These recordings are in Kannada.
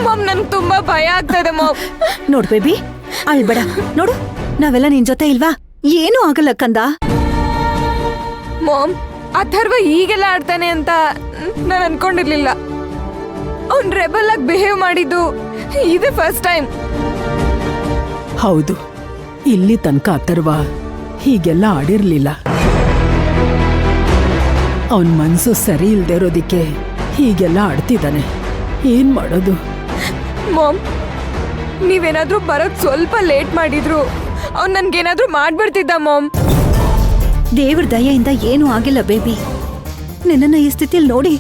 ಮಾಮ್ ನನ್ಗೆ ತುಂಬಾ ಭಯ ಆಗ್ತದೆ ಮಾಮ್. ನೋಡ್ ಬೇಬಿ, ಅಳ್ಬೇಡ. ನೋಡು, ನಾವೆಲ್ಲ ನಿನ್ ಜೊತೆ ಇಲ್ವಾ? ಏನೂ ಆಗಲ್ಲ ಕಂದ. ಮಾಮ್, ಅಥರ್ವ ಹೀಗೆಲ್ಲ ಆಡ್ತಾನೆ ಅಂತ ನಾನು ಅನ್ಕೊಂಡಿರ್ಲಿಲ್ಲ. ಅವ್ನ್ ರೆಬಲ್ ಆಗಿ ಬಿಹೇವ್ ಮಾಡಿದ್ದು ಇದೇ ಫಸ್ಟ್ ಟೈಮ್. ಹೌದು, ಇಲ್ಲಿ ತನಕ ಅಥರ್ವ ಹೀಗೆಲ್ಲ ಆಡಿರ್ಲಿಲ್ಲ. ಅವನ್ ಮನ್ಸು ಸರಿ ಇಲ್ದೇ ಇರೋದಿಕ್ಕೆ ಹೀಗೆಲ್ಲ ಆಡ್ತಿದ್ದಾನೆ. ಏನ್ ಮಾಡೋದು? ಮಾಮ್, ನೀವೇನಾದ್ರೂ ಬರೋದ್ ಸ್ವಲ್ಪ ಲೇಟ್ ಮಾಡಿದ್ರು ಅವ್ನ್ ನನ್ಗೇನಾದ್ರೂ ಮಾಡ್ಬಿಡ್ತಿದ್ದ ಮಾಮ್. ದೇವ್ರ ದಯೆಯಿಂದ ಏನೂ ಆಗಿಲ್ಲ ಬೇಬಿ. ನಿನ್ನನ್ನ ಈ ಸ್ಥಿತಿಲಿ ನೋಡಿ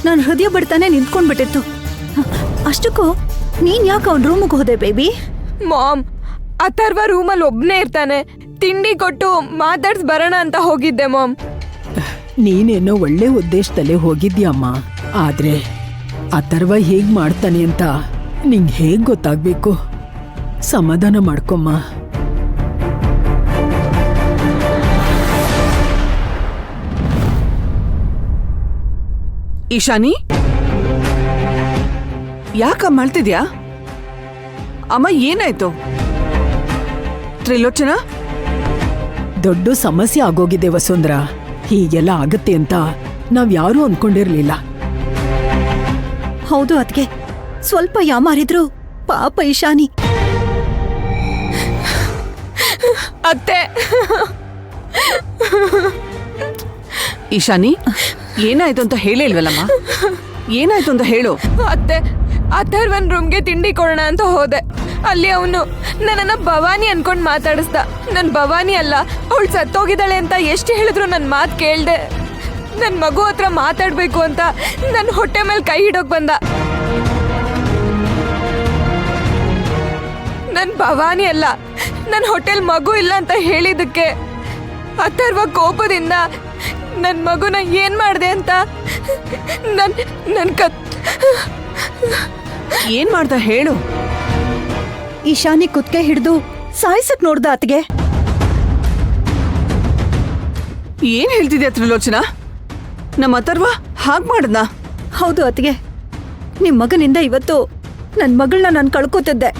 ನಾನು ಹೃದಯ ಬಡ್ತಾನೆ ನಿಂತ್ಕೊಂಡ್ಬಿಟ್ಟಿತ್ತು. ಅಷ್ಟಕ್ಕೂ ನೀನ್ ಯಾಕೆ ಅವ್ನ ರೂಮಿಗೆ ಹೋದೆ ಬೇಬಿ? ಮಾಮ್, ಅಥರ್ವ ರೂಮಲ್ಲಿ ಒಬ್ನೇ ಇರ್ತಾನೆ. ತಿಂಡಿ ಕೊಟ್ಟು ಮಾತಾಡ್ಸ್ ಬರೋಣ ಅಂತ ಹೋಗಿದ್ದೆ ಮಾಮ್. ನೀನೇನೋ ಒಳ್ಳೆ ಉದ್ದೇಶದಲ್ಲೇ ಹೋಗಿದ್ಯಮ್ಮ. ಆದ್ರೆ ಅಥರ್ವ ಹೇಗ್ ಮಾಡ್ತಾನೆ ಅಂತ ನಿಂಗೆ ಹೇಗ್ ಗೊತ್ತಾಗ್ಬೇಕು? ಸಮಾಧಾನ ಮಾಡ್ಕೊಮ್ಮ. ಈಶಾನಿ, ಯಾಕ ಮಾಡ್ತಿದ್ಯಾ? ಅಮ್ಮ, ಏನಾಯ್ತು? ತ್ರಿಲೋಚನಾ, ದೊಡ್ಡ ಸಮಸ್ಯೆ ಆಗೋಗಿದೆ ವಸುಂಧರಾ. ಹೀಗೆಲ್ಲ ಆಗತ್ತೆ ಅಂತ ನಾವ್ಯಾರೂ ಅನ್ಕೊಂಡಿರ್ಲಿಲ್ಲ. ಹೌದು ಅದ್ಕೆ, ಸ್ವಲ್ಪ ಯಾಮಾರಿದ್ರು ಪಾಪ ಈಶಾನಿ. ಅತ್ತೆ, ಈಶಾನಿ, ಏನಾಯ್ತು ಅಂತ ಹೇಳೇ ಇಲ್ವಲ್ಲಮ್ಮ? ಏನಾಯ್ತು ಅಂತ ಹೇಳು. ಅತ್ತೆ, ಅಥರ್ವನ್ ರೂಮ್ಗೆ ತಿಂಡಿ ಕೊಡೋಣ ಅಂತ ಹೋದೆ. ಅಲ್ಲಿ ಅವನು ನನ್ನನ್ನ ಭವಾನಿ ಅನ್ಕೊಂಡ್ ಮಾತಾಡಿಸ್ದ. ನನ್ ಭವಾನಿ ಅಲ್ಲ, ಅವಳು ಸತ್ತೋಗಿದ್ದಾಳೆ ಅಂತ ಎಷ್ಟು ಹೇಳಿದ್ರು ನನ್ ಮಾತು ಕೇಳ್ದೆ. ನನ್ ಮಗು ಹತ್ರ ಮಾತಾಡ್ಬೇಕು ಅಂತ ನನ್ ಹೊಟ್ಟೆ ಮೇಲೆ ಕೈ ಹಿಡೋಕ್ ಬಂದ. ನನ್ ಭವಾನಿ ಅಲ್ಲ, ನನ್ ಹೊಟ್ಟೆಲ್ ಮಗು ಇಲ್ಲ ಅಂತ ಹೇಳಿದಕ್ಕೆ ಅಥರ್ವ ಕೋಪದಿಂದ ನನ್ ಮಗುನ ಏನ್ ಮಾಡ್ದೆ ಅಂತ ನನ್ ಏನ್ ಮಾಡ್ದ ಹೇಳು. ಈಶಾನಿ ಕುತ್ಕೆ ಹಿಡ್ದು ಸಾಯ್ಸಕ್ ನೋಡ್ದ ಅತ್ಗೆ. ಏನ್ ಹೇಳ್ತಿದ್ಯಾ ತ್ರಿಲೋಚನಾ? ನಮ್ಮ ಅಥರ್ವ ಹಾಗ್ ಮಾಡದ್ನ? ಹೌದು ಅತ್ಗೆ, ನಿಮ್ ಮಗನಿಂದ ಇವತ್ತು ನನ್ ಮಗಳನ್ನ ನಾನು ಕಳ್ಕೊತಿದ್ದೆ.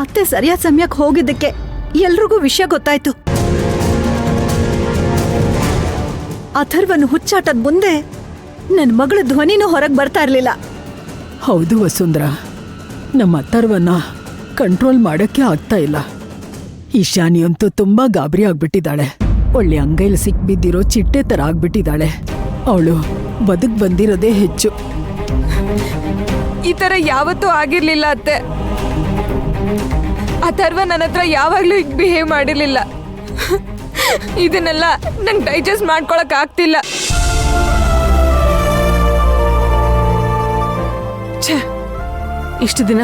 ಅತ್ತೆ ಸರಿಯಾದ ಸಮಯಕ್ಕೆ ಹೋಗಿದ್ದಕ್ಕೆ ಎಲ್ರಿಗೂ ವಿಷಯ ಗೊತ್ತಾಯ್ತು. ಅಥರ್ವನು ಹುಚ್ಚಾಟದ ಮುಂದೆ ನನ್ ಮಗಳ ಧ್ವನಿನೂ ಹೊರಗೆ ಬರ್ತಾ ಇರ್ಲಿಲ್ಲ. ಹೌದು ವಸುಂಧರಾ, ನಮ್ಮ ಅಥರ್ವನ್ನ ಕಂಟ್ರೋಲ್ ಮಾಡಕ್ಕೆ ಆಗ್ತಾ ಇಲ್ಲ. ಈಶಾನಿ ಅಂತೂ ತುಂಬಾ ಗಾಬರಿ ಆಗ್ಬಿಟ್ಟಿದ್ದಾಳೆ. ಒಳ್ಳೆ ಅಂಗೈಲಿ ಸಿಕ್ಬಿದ್ದಿರೋ ಚಿಟ್ಟೆ ತರ ಆಗ್ಬಿಟ್ಟಿದ್ದಾಳೆ. ಅವಳು ಬದುಕ್ ಬಂದಿರೋದೇ ಹೆಚ್ಚು. ಈ ತರ ಯಾವತ್ತೂ ಆಗಿರ್ಲಿಲ್ಲ ಅತ್ತೆ. ಅಥರ್ವ ನನ್ನ ಹತ್ರ ಯಾವಾಗ್ಲೂ ಈಗ ಬಿಹೇವ್ ಮಾಡಿರ್ಲಿಲ್ಲ. ಇದನ್ನೆಲ್ಲ ನಂಗೆ ಡೈಜೆಸ್ಟ್ ಮಾಡ್ಕೊಳಕ್ ಆಗ್ತಿಲ್ಲ. ಛೇ, ಇಷ್ಟು ದಿನ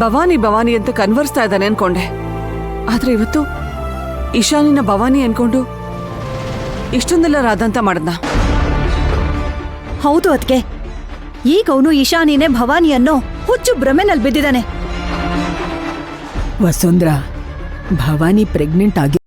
ಭವಾನಿ ಭವಾನಿ ಅಂತ ಕನ್ವರ್ಸ್ತಾ ಇದ್ದಾನೆ ಅನ್ಕೊಂಡೆ. ಆದ್ರೆ ಇವತ್ತು ಈಶಾನಿನ ಭವಾನಿ ಅನ್ಕೊಂಡು ಇಷ್ಟೊಂದೆಲ್ಲ ರಾದಂತ ಮಾಡದ್ನ? ಹೌದು ಅದ್ಕೆ, ಈಗ ಅವನು ಈಶಾನಿನೇ ಭವಾನಿ ಅನ್ನೋ ಹುಚ್ಚು ಭ್ರಮೆನಲ್ಲಿ ಬಿದ್ದಿದ್ದಾನೆ. ವಸುಂಧರಾ, ಭವಾನಿ ಪ್ರೆಗ್ನೆಂಟ್ ಆಗಿ